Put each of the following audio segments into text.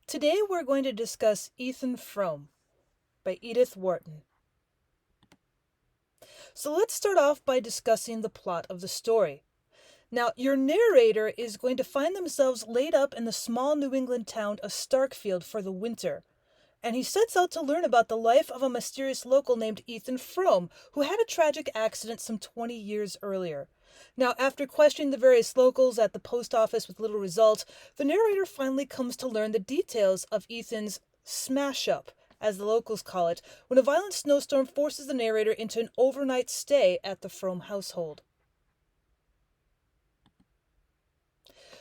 Today we're going to discuss Ethan Frome by Edith Wharton. So let's start off by discussing the plot of the story. Now, your narrator is going to find themselves laid up in the small New England town of Starkfield for the winter, and he sets out to learn about the life of a mysterious local named Ethan Frome, who had a tragic accident some 20 years earlier. Now, after questioning the various locals at the post office with little result, the narrator finally comes to learn the details of Ethan's smash-up, as the locals call it, when a violent snowstorm forces the narrator into an overnight stay at the Frome household.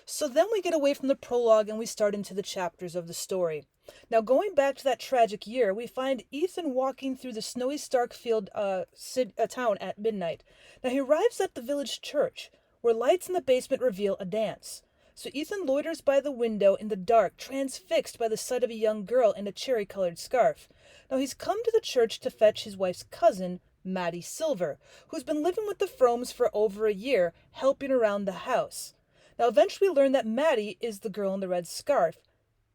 So then we get away from the prologue and we start into the chapters of the story. Now, going back to that tragic year, we find Ethan walking through the snowy Starkfield town at midnight. Now, he arrives at the village church, where lights in the basement reveal a dance. So Ethan loiters by the window in the dark, transfixed by the sight of a young girl in a cherry-colored scarf. Now, he's come to the church to fetch his wife's cousin, Maddie Silver, who's been living with the Fromes for over a year, helping around the house. Now, eventually we learn that Maddie is the girl in the red scarf,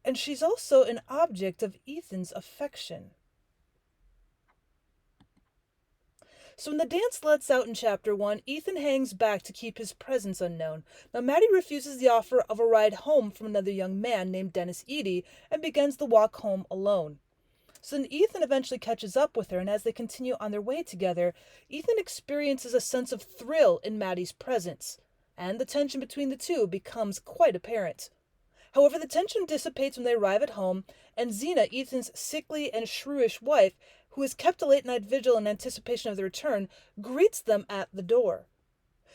and she's also an object of Ethan's affection. So when the dance lets out in Chapter 1, Ethan hangs back to keep his presence unknown. Now, Maddie refuses the offer of a ride home from another young man named Dennis Eady and begins the walk home alone. So then Ethan eventually catches up with her, and as they continue on their way together, Ethan experiences a sense of thrill in Maddie's presence, and the tension between the two becomes quite apparent. However, the tension dissipates when they arrive at home, and Xena, Ethan's sickly and shrewish wife, who has kept a late-night vigil in anticipation of their return, greets them at the door.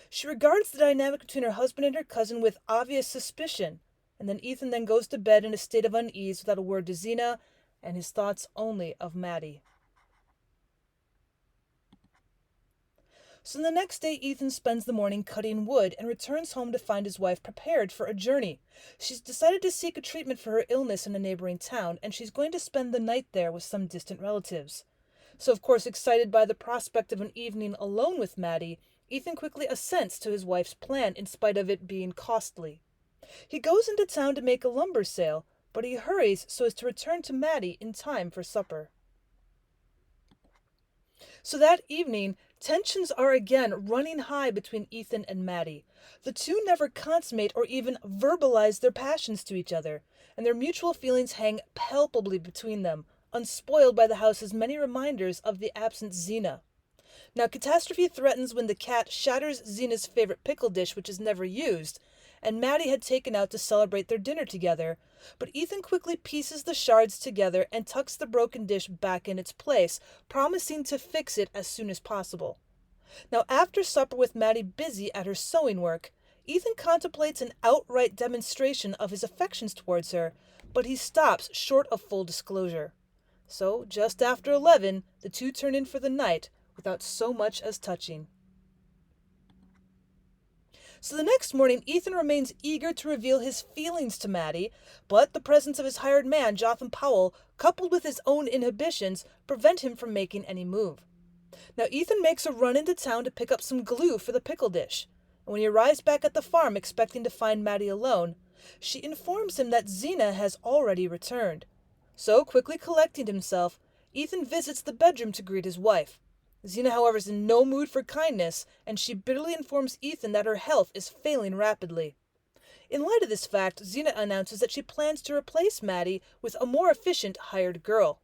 She regards the dynamic between her husband and her cousin with obvious suspicion, and then Ethan goes to bed in a state of unease without a word to Xena, and his thoughts only of Maddie. So the next day, Ethan spends the morning cutting wood and returns home to find his wife prepared for a journey. She's decided to seek a treatment for her illness in a neighboring town, and she's going to spend the night there with some distant relatives. So, of course, excited by the prospect of an evening alone with Maddie, Ethan quickly assents to his wife's plan in spite of it being costly. He goes into town to make a lumber sale, but he hurries so as to return to Maddie in time for supper. So that evening, tensions are again running high between Ethan and Maddie. The two never consummate or even verbalize their passions to each other, and their mutual feelings hang palpably between them, unspoiled by the house's many reminders of the absent Xena. Now, catastrophe threatens when the cat shatters Xena's favorite pickle dish, which is never used, and Maddie had taken out to celebrate their dinner together, but Ethan quickly pieces the shards together and tucks the broken dish back in its place, promising to fix it as soon as possible. Now, after supper with Maddie busy at her sewing work, Ethan contemplates an outright demonstration of his affections towards her, but he stops short of full disclosure. So, just after 11, the two turn in for the night without so much as touching. So the next morning, Ethan remains eager to reveal his feelings to Maddie, but the presence of his hired man, Jotham Powell, coupled with his own inhibitions, prevent him from making any move. Now, Ethan makes a run into town to pick up some glue for the pickle dish, and when he arrives back at the farm expecting to find Maddie alone, she informs him that Xena has already returned. So, quickly collecting himself, Ethan visits the bedroom to greet his wife. Xena, however, is in no mood for kindness, and she bitterly informs Ethan that her health is failing rapidly. In light of this fact, Xena announces that she plans to replace Maddie with a more efficient hired girl.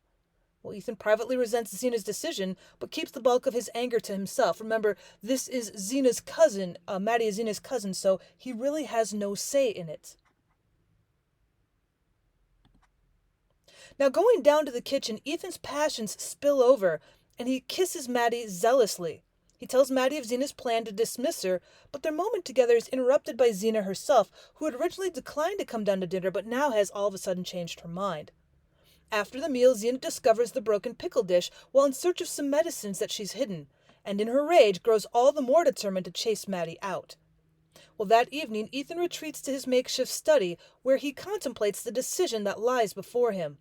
Well, Ethan privately resents Xena's decision, but keeps the bulk of his anger to himself. Remember, this is Xena's cousin, Maddie is Xena's cousin, so he really has no say in it. Now, going down to the kitchen, Ethan's passions spill over, and he kisses Maddie zealously. He tells Maddie of Xena's plan to dismiss her, but their moment together is interrupted by Xena herself, who had originally declined to come down to dinner, but now has all of a sudden changed her mind. After the meal, Xena discovers the broken pickle dish while in search of some medicines that she's hidden, and in her rage grows all the more determined to chase Maddie out. Well, that evening, Ethan retreats to his makeshift study, where he contemplates the decision that lies before him.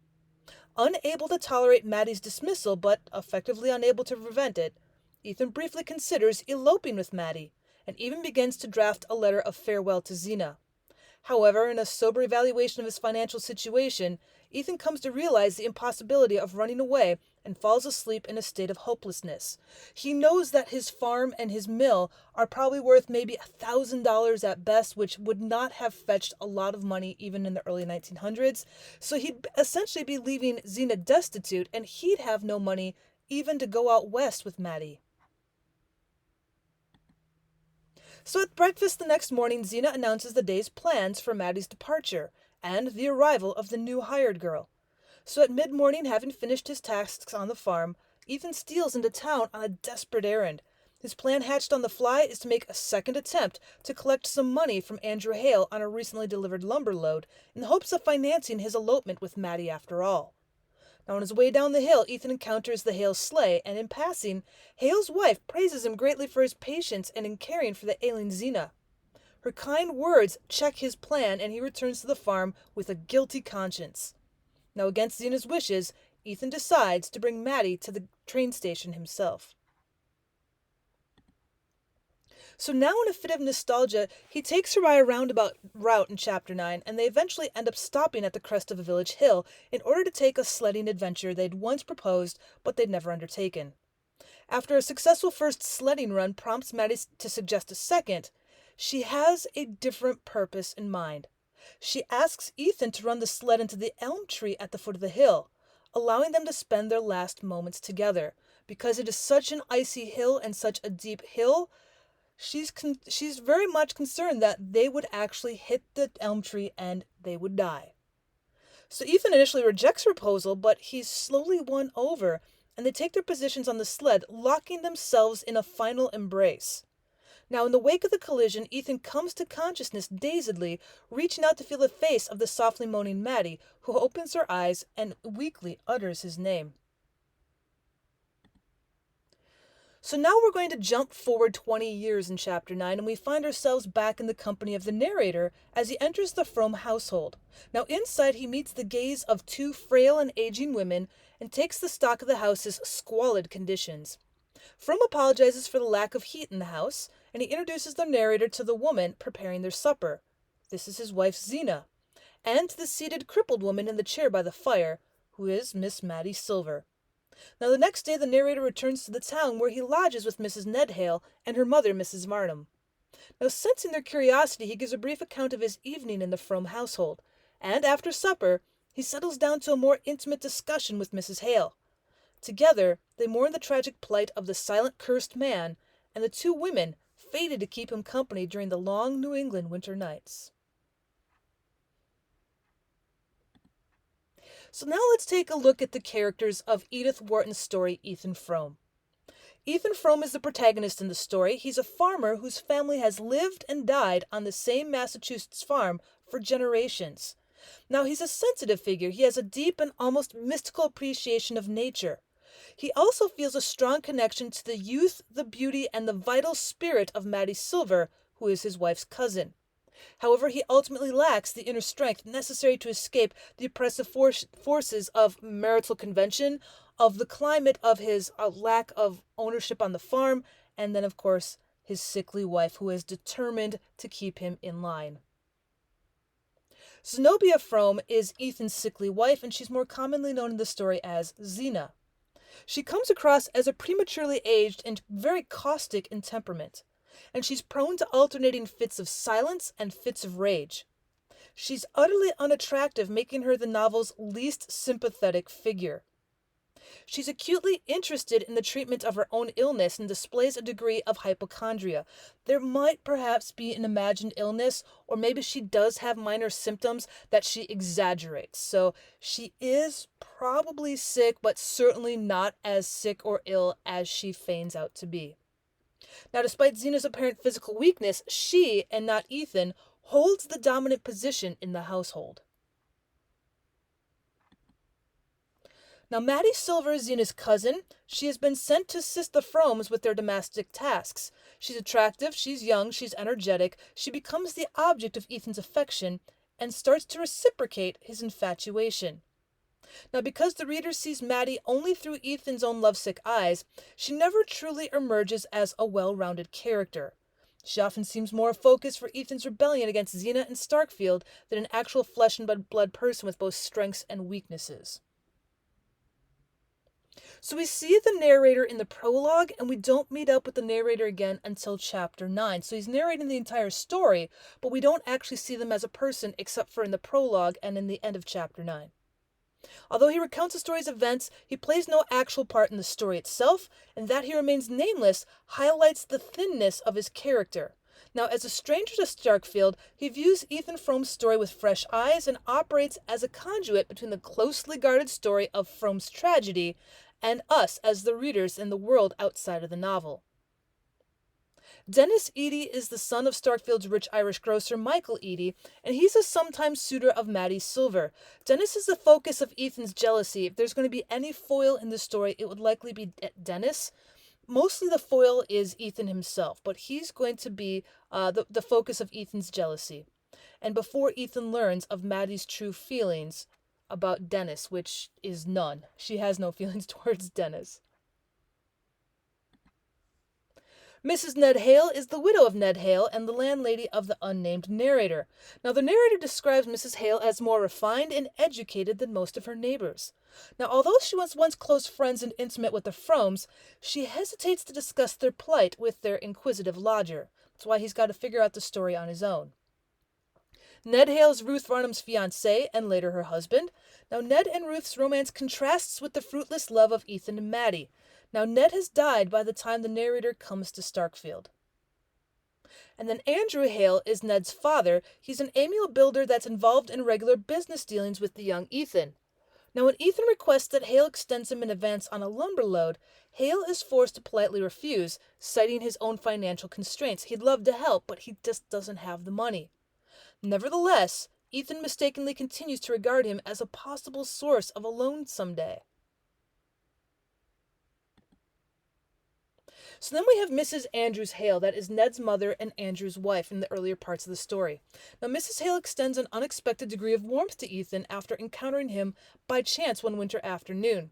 Unable to tolerate Maddie's dismissal, but effectively unable to prevent it, Ethan briefly considers eloping with Maddie, and even begins to draft a letter of farewell to Xena. However, in a sober evaluation of his financial situation, Ethan comes to realize the impossibility of running away and falls asleep in a state of hopelessness. He knows that his farm and his mill are probably worth maybe $1,000 at best, which would not have fetched a lot of money even in the early 1900s. So he'd essentially be leaving Xena destitute, and he'd have no money even to go out west with Maddie. So at breakfast the next morning, Xena announces the day's plans for Maddie's departure and the arrival of the new hired girl. So at mid-morning, having finished his tasks on the farm, Ethan steals into town on a desperate errand. His plan, hatched on the fly, is to make a second attempt to collect some money from Andrew Hale on a recently delivered lumber load in the hopes of financing his elopement with Maddie after all. Now on his way down the hill, Ethan encounters the Hale sleigh, and in passing, Hale's wife praises him greatly for his patience and in caring for the ailing Xena. Her kind words check his plan, and he returns to the farm with a guilty conscience. Now, against Xena's wishes, Ethan decides to bring Maddie to the train station himself. So now, in a fit of nostalgia, he takes her by a roundabout route in Chapter 9, and they eventually end up stopping at the crest of a village hill in order to take a sledding adventure they'd once proposed, but they'd never undertaken. After a successful first sledding run prompts Maddie to suggest a second, she has a different purpose in mind. She asks Ethan to run the sled into the elm tree at the foot of the hill, allowing them to spend their last moments together. Because it is such an icy hill and such a deep hill, she's very much concerned that they would actually hit the elm tree and they would die. So Ethan initially rejects her proposal, but he's slowly won over, and they take their positions on the sled, locking themselves in a final embrace. Now, in the wake of the collision, Ethan comes to consciousness dazedly, reaching out to feel the face of the softly moaning Maddie, who opens her eyes and weakly utters his name. So now we're going to jump forward 20 years in Chapter 9, and we find ourselves back in the company of the narrator as he enters the Frome household. Now inside, he meets the gaze of two frail and aging women and takes the stock of the house's squalid conditions. Frome apologizes for the lack of heat in the house, and he introduces the narrator to the woman preparing their supper. This is his wife Xena, and to the seated crippled woman in the chair by the fire, who is Miss Maddie Silver. Now the next day the narrator returns to the town, where he lodges with Mrs. Ned Hale and her mother, Mrs. Varnum. Now, sensing their curiosity, he gives a brief account of his evening in the Frome household, and after supper he settles down to a more intimate discussion with Mrs. Hale. Together they mourn the tragic plight of the silent cursed man, and the two women fated to keep him company during the long New England winter nights. So now let's take a look at the characters of Edith Wharton's story, Ethan Frome. Ethan Frome is the protagonist in the story. He's a farmer whose family has lived and died on the same Massachusetts farm for generations. Now, he's a sensitive figure. He has a deep and almost mystical appreciation of nature. He also feels a strong connection to the youth, the beauty, and the vital spirit of Maddie Silver, who is his wife's cousin. However, he ultimately lacks the inner strength necessary to escape the oppressive forces of marital convention, of the climate, of his lack of ownership on the farm, and then, of course, his sickly wife, who is determined to keep him in line. Zenobia Frome is Ethan's sickly wife, and she's more commonly known in the story as Xena. She comes across as a prematurely aged and very caustic in temperament, and she's prone to alternating fits of silence and fits of rage. She's utterly unattractive, making her the novel's least sympathetic figure. She's acutely interested in the treatment of her own illness and displays a degree of hypochondria. There might perhaps be an imagined illness, or maybe she does have minor symptoms that she exaggerates. So she is probably sick, but certainly not as sick or ill as she feigns out to be. Now, despite Xena's apparent physical weakness, she, and not Ethan, holds the dominant position in the household. Now, Maddie Silver is Xena's cousin. She has been sent to assist the Fromes with their domestic tasks. She's attractive, she's young, she's energetic. She becomes the object of Ethan's affection and starts to reciprocate his infatuation. Now, because the reader sees Maddie only through Ethan's own lovesick eyes, she never truly emerges as a well-rounded character. She often seems more a focus for Ethan's rebellion against Xena and Starkfield than an actual flesh and blood person with both strengths and weaknesses. So we see the narrator in the prologue, and we don't meet up with the narrator again until chapter 9. So he's narrating the entire story, but we don't actually see them as a person except for in the prologue and in the end of chapter 9. Although he recounts the story's events, he plays no actual part in the story itself, and that he remains nameless highlights the thinness of his character. Now, as a stranger to Starkfield, he views Ethan Frome's story with fresh eyes and operates as a conduit between the closely guarded story of Frome's tragedy and us as the readers in the world outside of the novel. Dennis Eady is the son of Starkfield's rich Irish grocer Michael Eady, and he's a sometime suitor of Maddie Silver. Dennis is the focus of Ethan's jealousy. If there's going to be any foil in the story, it would likely be Dennis. Mostly the foil is Ethan himself, but he's going to be the focus of Ethan's jealousy. And before Ethan learns of Maddie's true feelings about Dennis, which is none. She has no feelings towards Dennis. Mrs. Ned Hale is the widow of Ned Hale and the landlady of the unnamed narrator. Now, the narrator describes Mrs. Hale as more refined and educated than most of her neighbors. Now, although she was once close friends and intimate with the Fromes, she hesitates to discuss their plight with their inquisitive lodger. That's why he's got to figure out the story on his own. Ned Hale's Ruth Varnum's fiancé and later her husband. Now, Ned and Ruth's romance contrasts with the fruitless love of Ethan and Maddie. Now, Ned has died by the time the narrator comes to Starkfield. And then Andrew Hale is Ned's father. He's an amiable builder that's involved in regular business dealings with the young Ethan. Now, when Ethan requests that Hale extends him in advance on a lumber load, Hale is forced to politely refuse, citing his own financial constraints. He'd love to help, but he just doesn't have the money. Nevertheless, Ethan mistakenly continues to regard him as a possible source of a loan someday. So then we have Mrs. Andrews Hale, that is Ned's mother and Andrew's wife in the earlier parts of the story. Now, Mrs. Hale extends an unexpected degree of warmth to Ethan after encountering him by chance one winter afternoon.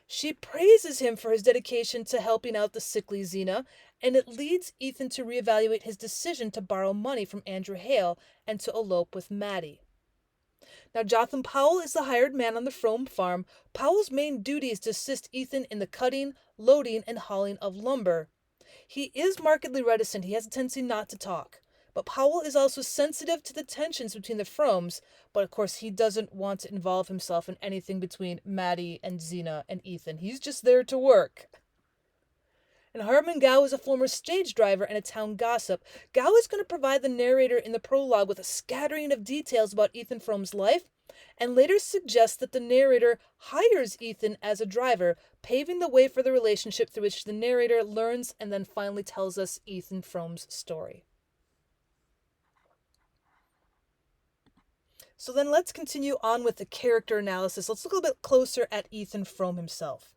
She praises him for his dedication to helping out the sickly Xena, and it leads Ethan to reevaluate his decision to borrow money from Andrew Hale and to elope with Maddie. Now, Jotham Powell is the hired man on the Frome farm. Powell's main duty is to assist Ethan in the cutting, loading, and hauling of lumber. He is markedly reticent. He has a tendency not to talk. But Powell is also sensitive to the tensions between the Fromes, but of course he doesn't want to involve himself in anything between Maddie and Xena and Ethan. He's just there to work. And Harmon Gow is a former stage driver and a town gossip. Gow is going to provide the narrator in the prologue with a scattering of details about Ethan Frome's life, and later suggests that the narrator hires Ethan as a driver, paving the way for the relationship through which the narrator learns and then finally tells us Ethan Frome's story. So then let's continue on with the character analysis. Let's look a little bit closer at Ethan Frome himself.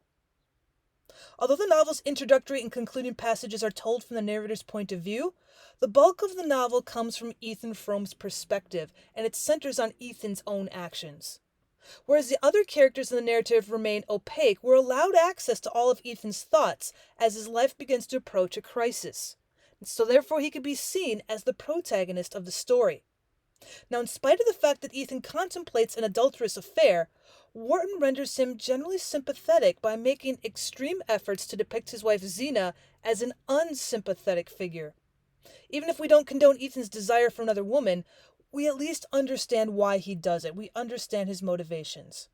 Although the novel's introductory and concluding passages are told from the narrator's point of view, the bulk of the novel comes from Ethan Frome's perspective, and it centers on Ethan's own actions. Whereas the other characters in the narrative remain opaque, we're allowed access to all of Ethan's thoughts as his life begins to approach a crisis. So therefore he can be seen as the protagonist of the story. Now, in spite of the fact that Ethan contemplates an adulterous affair, Wharton renders him generally sympathetic by making extreme efforts to depict his wife Xena as an unsympathetic figure. Even if we don't condone Ethan's desire for another woman, we at least understand why he does it. We understand his motivations.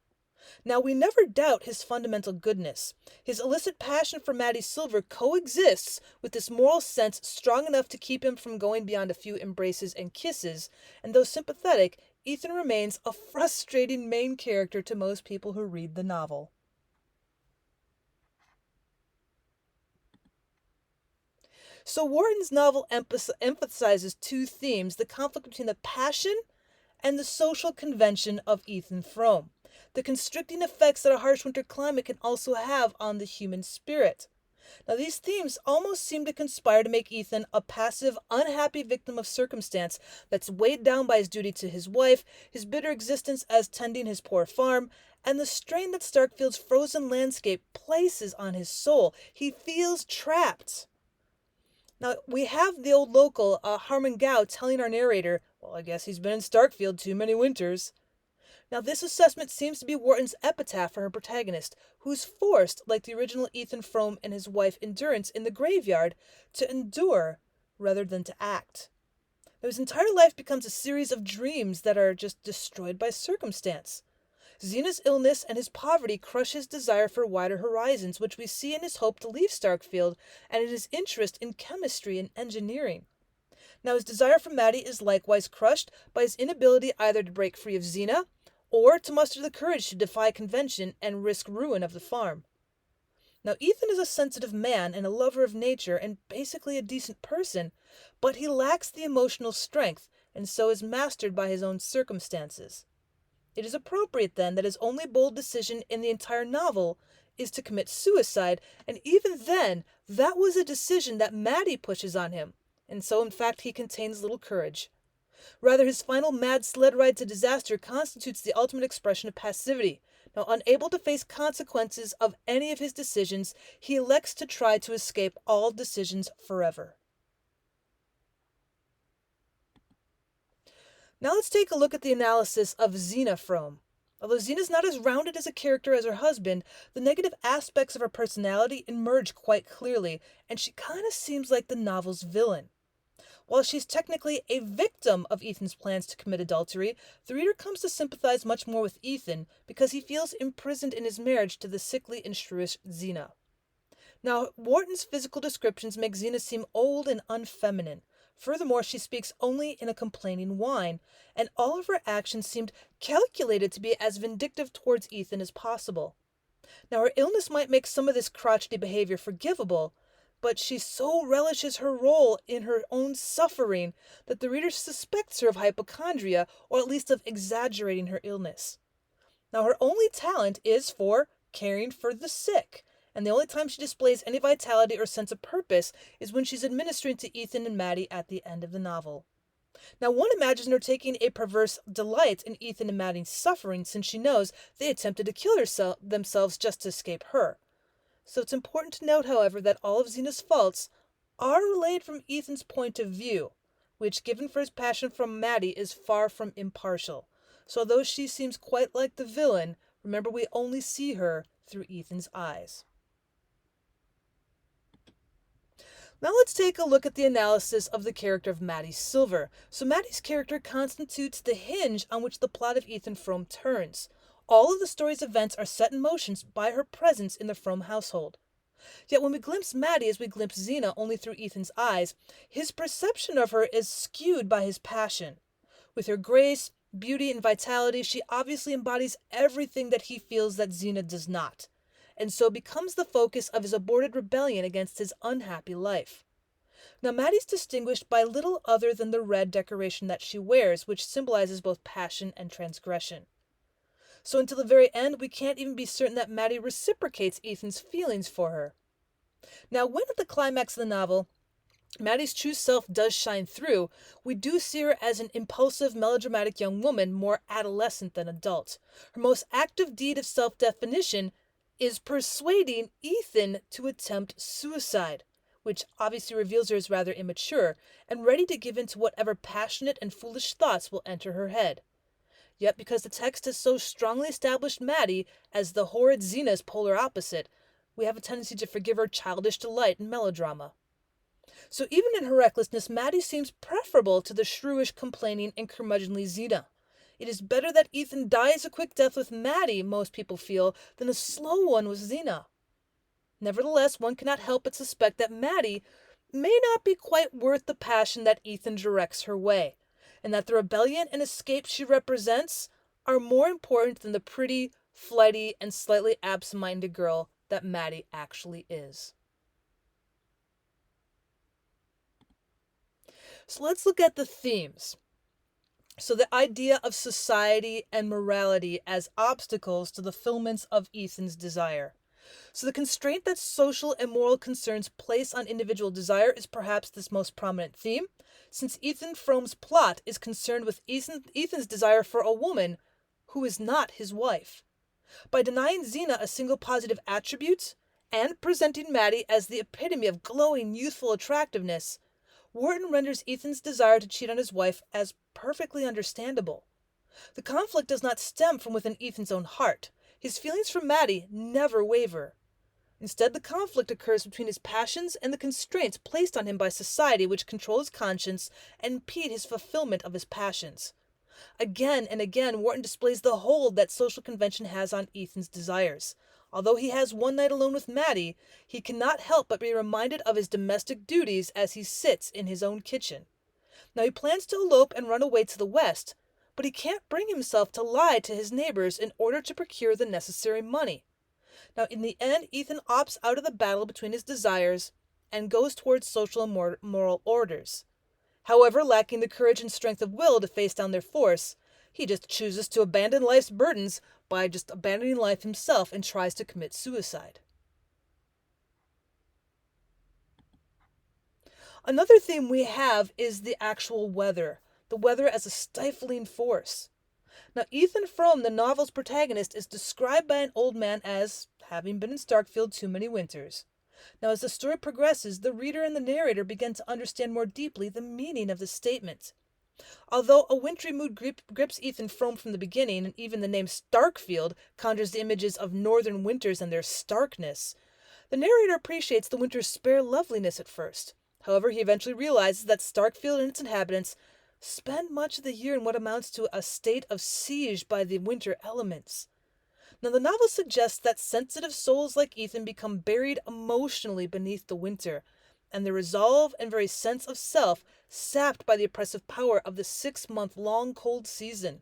Now, we never doubt his fundamental goodness. His illicit passion for Maddie Silver coexists with this moral sense strong enough to keep him from going beyond a few embraces and kisses, and though sympathetic, Ethan remains a frustrating main character to most people who read the novel. So Wharton's novel emphasizes two themes: the conflict between the passion and the social convention of Ethan Frome, the constricting effects that a harsh winter climate can also have on the human spirit. Now, these themes almost seem to conspire to make Ethan a passive, unhappy victim of circumstance that's weighed down by his duty to his wife, his bitter existence as tending his poor farm, and the strain that Starkfield's frozen landscape places on his soul. He feels trapped. Now, we have the old local, Harmon Gow, telling our narrator, well, I guess he's been in Starkfield too many winters. Now, this assessment seems to be Wharton's epitaph for her protagonist, who's forced, like the original Ethan Frome and his wife Endurance in the graveyard, to endure rather than to act. Now, his entire life becomes a series of dreams that are just destroyed by circumstance. Xena's illness and his poverty crush his desire for wider horizons, which we see in his hope to leave Starkfield and in his interest in chemistry and engineering. Now, his desire for Maddie is likewise crushed by his inability either to break free of Xena or to muster the courage to defy convention and risk ruin of the farm. Now, Ethan is a sensitive man and a lover of nature and basically a decent person, but he lacks the emotional strength and so is mastered by his own circumstances. It is appropriate, then, that his only bold decision in the entire novel is to commit suicide, and even then, that was a decision that Maddie pushes on him, and so, in fact, he contains little courage. Rather, his final mad sled ride to disaster constitutes the ultimate expression of passivity. Now, unable to face consequences of any of his decisions, he elects to try to escape all decisions forever. Now let's take a look at the analysis of Xena Frome. Although Xena's not as rounded as a character as her husband, the negative aspects of her personality emerge quite clearly, and she kind of seems like the novel's villain. While she's technically a victim of Ethan's plans to commit adultery, the reader comes to sympathize much more with Ethan because he feels imprisoned in his marriage to the sickly and shrewish Xena. Now, Wharton's physical descriptions make Xena seem old and unfeminine. Furthermore, she speaks only in a complaining whine, and all of her actions seemed calculated to be as vindictive towards Ethan as possible. Now, her illness might make some of this crotchety behavior forgivable, but she so relishes her role in her own suffering that the reader suspects her of hypochondria, or at least of exaggerating her illness. Now, her only talent is for caring for the sick, and the only time she displays any vitality or sense of purpose is when she's administering to Ethan and Maddie at the end of the novel. Now, one imagines her taking a perverse delight in Ethan and Maddie's suffering since she knows they attempted to kill themselves just to escape her. So it's important to note, however, that all of Xena's faults are relayed from Ethan's point of view, which, given for his passion for Maddie, is far from impartial. So although she seems quite like the villain, remember we only see her through Ethan's eyes. Now let's take a look at the analysis of the character of Maddie Silver. So Maddie's character constitutes the hinge on which the plot of Ethan Frome turns. All of the story's events are set in motion by her presence in the Frome household. Yet when we glimpse Maddie as we glimpse Xena only through Ethan's eyes, his perception of her is skewed by his passion. With her grace, beauty, and vitality, she obviously embodies everything that he feels that Xena does not, and so becomes the focus of his aborted rebellion against his unhappy life. Now, Maddie's distinguished by little other than the red decoration that she wears, which symbolizes both passion and transgression. So until the very end, we can't even be certain that Maddie reciprocates Ethan's feelings for her. Now, when at the climax of the novel, Maddie's true self does shine through, we do see her as an impulsive, melodramatic young woman, more adolescent than adult. Her most active deed of self-definition is persuading Ethan to attempt suicide, which obviously reveals her as rather immature and ready to give in to whatever passionate and foolish thoughts will enter her head. Yet because the text has so strongly established Maddie as the horrid Xena's polar opposite, we have a tendency to forgive her childish delight in melodrama. So even in her recklessness, Maddie seems preferable to the shrewish, complaining, and curmudgeonly Xena. It is better that Ethan dies a quick death with Maddie, most people feel, than a slow one with Xena. Nevertheless, one cannot help but suspect that Maddie may not be quite worth the passion that Ethan directs her way, and that the rebellion and escape she represents are more important than the pretty, flighty, and slightly absent-minded girl that Maddie actually is. So let's look at the themes. So the idea of society and morality as obstacles to the fulfillment of Ethan's desire. So the constraint that social and moral concerns place on individual desire is perhaps this most prominent theme, since Ethan Frome's plot is concerned with Ethan's desire for a woman who is not his wife. By denying Xena a single positive attribute, and presenting Maddie as the epitome of glowing, youthful attractiveness, Wharton renders Ethan's desire to cheat on his wife as perfectly understandable. The conflict does not stem from within Ethan's own heart. His feelings for Maddie never waver. Instead, the conflict occurs between his passions and the constraints placed on him by society, which control his conscience and impede his fulfillment of his passions. Again and again, Wharton displays the hold that social convention has on Ethan's desires. Although he has one night alone with Maddie, he cannot help but be reminded of his domestic duties as he sits in his own kitchen. Now he plans to elope and run away to the west, but he can't bring himself to lie to his neighbors in order to procure the necessary money. Now, in the end, Ethan opts out of the battle between his desires and goes towards social and moral orders. However, lacking the courage and strength of will to face down their force, he just chooses to abandon life's burdens by just abandoning life himself and tries to commit suicide. Another theme we have is the actual weather, the weather as a stifling force. Now, Ethan Frome, the novel's protagonist, is described by an old man as having been in Starkfield too many winters. Now, as the story progresses, the reader and the narrator begin to understand more deeply the meaning of this statement. Although a wintry mood grips Ethan Frome from the beginning, and even the name Starkfield conjures the images of northern winters and their starkness, the narrator appreciates the winter's spare loveliness at first. However, he eventually realizes that Starkfield and its inhabitants spend much of the year in what amounts to a state of siege by the winter elements. Now, the novel suggests that sensitive souls like Ethan become buried emotionally beneath the winter, and their resolve and very sense of self sapped by the oppressive power of the 6-month-long cold season.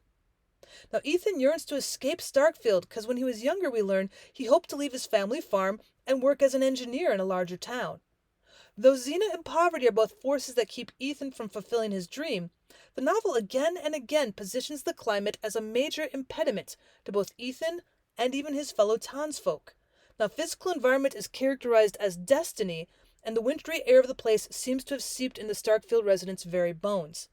Now, Ethan yearns to escape Starkfield because when he was younger, we learn, he hoped to leave his family farm and work as an engineer in a larger town. Though Xena and poverty are both forces that keep Ethan from fulfilling his dream, the novel again and again positions the climate as a major impediment to both Ethan and even his fellow townsfolk. Now, physical environment is characterized as destiny, and the wintry air of the place seems to have seeped into Starkfield residents' very bones.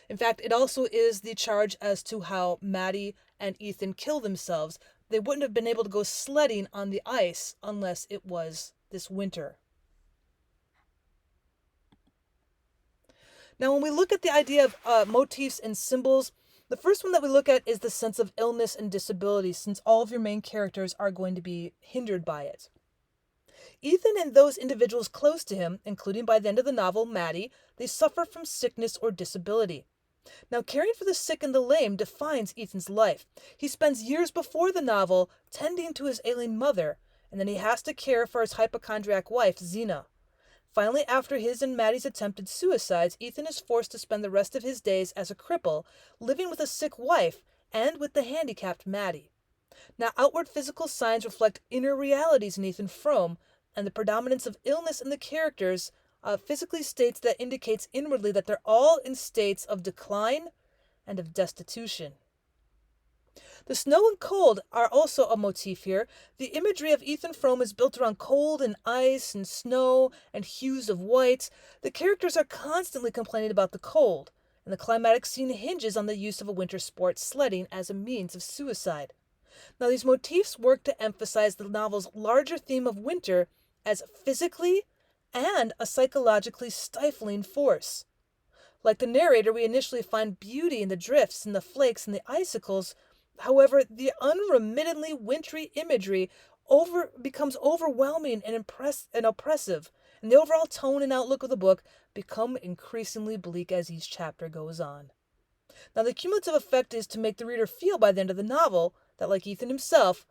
In fact, it also is the charge as to how Maddie and Ethan kill themselves. They wouldn't have been able to go sledding on the ice unless it was this winter. Now, when we look at the idea of motifs and symbols, the first one that we look at is the sense of illness and disability, since all of your main characters are going to be hindered by it. Ethan and those individuals close to him, including by the end of the novel, Maddie, they suffer from sickness or disability. Now, caring for the sick and the lame defines Ethan's life. He spends years before the novel tending to his ailing mother, and then he has to care for his hypochondriac wife, Xena. Finally, after his and Maddie's attempted suicides, Ethan is forced to spend the rest of his days as a cripple, living with a sick wife and with the handicapped Maddie. Now, outward physical signs reflect inner realities in Ethan Frome, and the predominance of illness in the characters physically states that indicates inwardly that they're all in states of decline and of destitution. The snow and cold are also a motif here. The imagery of Ethan Frome is built around cold and ice and snow and hues of white. The characters are constantly complaining about the cold, and the climatic scene hinges on the use of a winter sport, sledding, as a means of suicide. Now, these motifs work to emphasize the novel's larger theme of winter as physically and a psychologically stifling force. Like the narrator, we initially find beauty in the drifts and the flakes and the icicles. However, the unremittingly wintry imagery becomes overwhelming and oppressive, and the overall tone and outlook of the book become increasingly bleak as each chapter goes on. Now, the cumulative effect is to make the reader feel by the end of the novel that, like Ethan himself,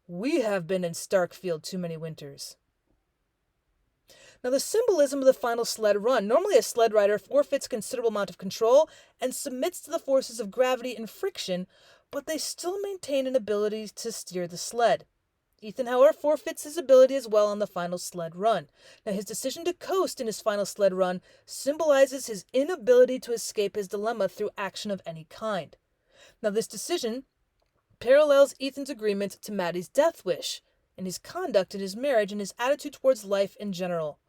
we have been in Starkfield too many winters. Now, the symbolism of the final sled run. Normally, a sled rider forfeits considerable amount of control and submits to the forces of gravity and friction, but they still maintain an ability to steer the sled. Ethan, however, forfeits his ability as well on the final sled run. Now, his decision to coast in his final sled run symbolizes his inability to escape his dilemma through action of any kind. Now, this decision parallels Ethan's agreement to Maddie's death wish, in his conduct in his marriage and his attitude towards life in general.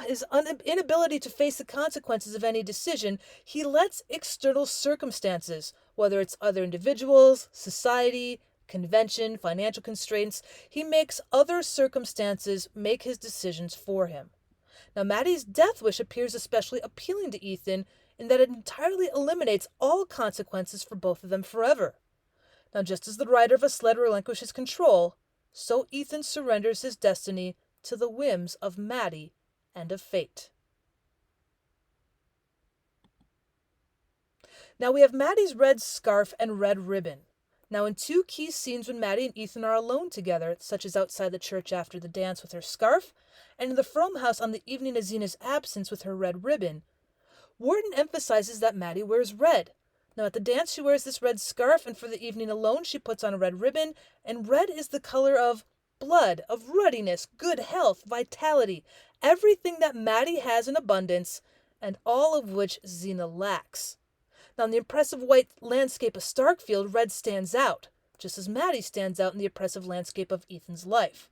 His inability to face the consequences of any decision, he lets external circumstances, whether it's other individuals, society, convention, financial constraints, he makes other circumstances make his decisions for him. Now, Maddie's death wish appears especially appealing to Ethan in that it entirely eliminates all consequences for both of them forever. Now, just as the rider of a sled relinquishes control, so Ethan surrenders his destiny to the whims of Maddie and of fate. Now we have Maddie's red scarf and red ribbon. Now in two key scenes when Maddie and Ethan are alone together, such as outside the church after the dance with her scarf, and in the Frome house on the evening of Xena's absence with her red ribbon, Wharton emphasizes that Maddie wears red. Now at the dance she wears this red scarf, and for the evening alone she puts on a red ribbon, and red is the color of blood, of ruddiness, good health, vitality, everything that Maddie has in abundance, and all of which Xena lacks. Now in the impressive white landscape of Starkfield, red stands out, just as Maddie stands out in the oppressive landscape of Ethan's life.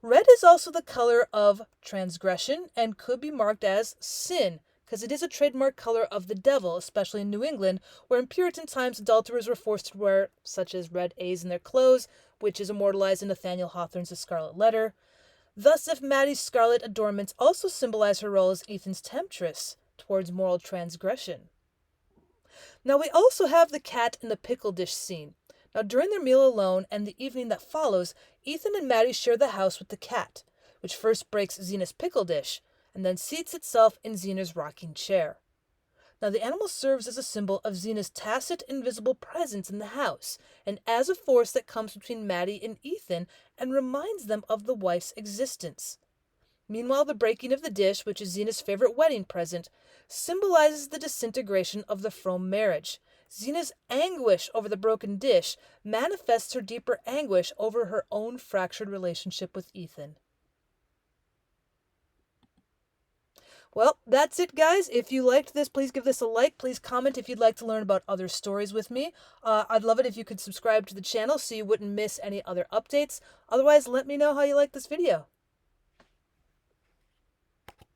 Red is also the color of transgression and could be marked as sin, because it is a trademark color of the devil, especially in New England, where in Puritan times adulterers were forced to wear such as red A's in their clothes, which is immortalized in Nathaniel Hawthorne's The Scarlet Letter. Thus, if Maddie's scarlet adornments also symbolize her role as Ethan's temptress towards moral transgression. Now we also have the cat and the pickle dish scene. Now during their meal alone and the evening that follows, Ethan and Maddie share the house with the cat, which first breaks Xena's pickle dish, and then seats itself in Xena's rocking chair. Now the animal serves as a symbol of Xena's tacit, invisible presence in the house, and as a force that comes between Maddie and Ethan and reminds them of the wife's existence. Meanwhile, the breaking of the dish, which is Xena's favorite wedding present, symbolizes the disintegration of the Frome marriage. Xena's anguish over the broken dish manifests her deeper anguish over her own fractured relationship with Ethan. Well, that's it, guys. If you liked this, please give this a like. Please comment if you'd like to learn about other stories with me. I'd love it if you could subscribe to the channel so you wouldn't miss any other updates. Otherwise, let me know how you like this video.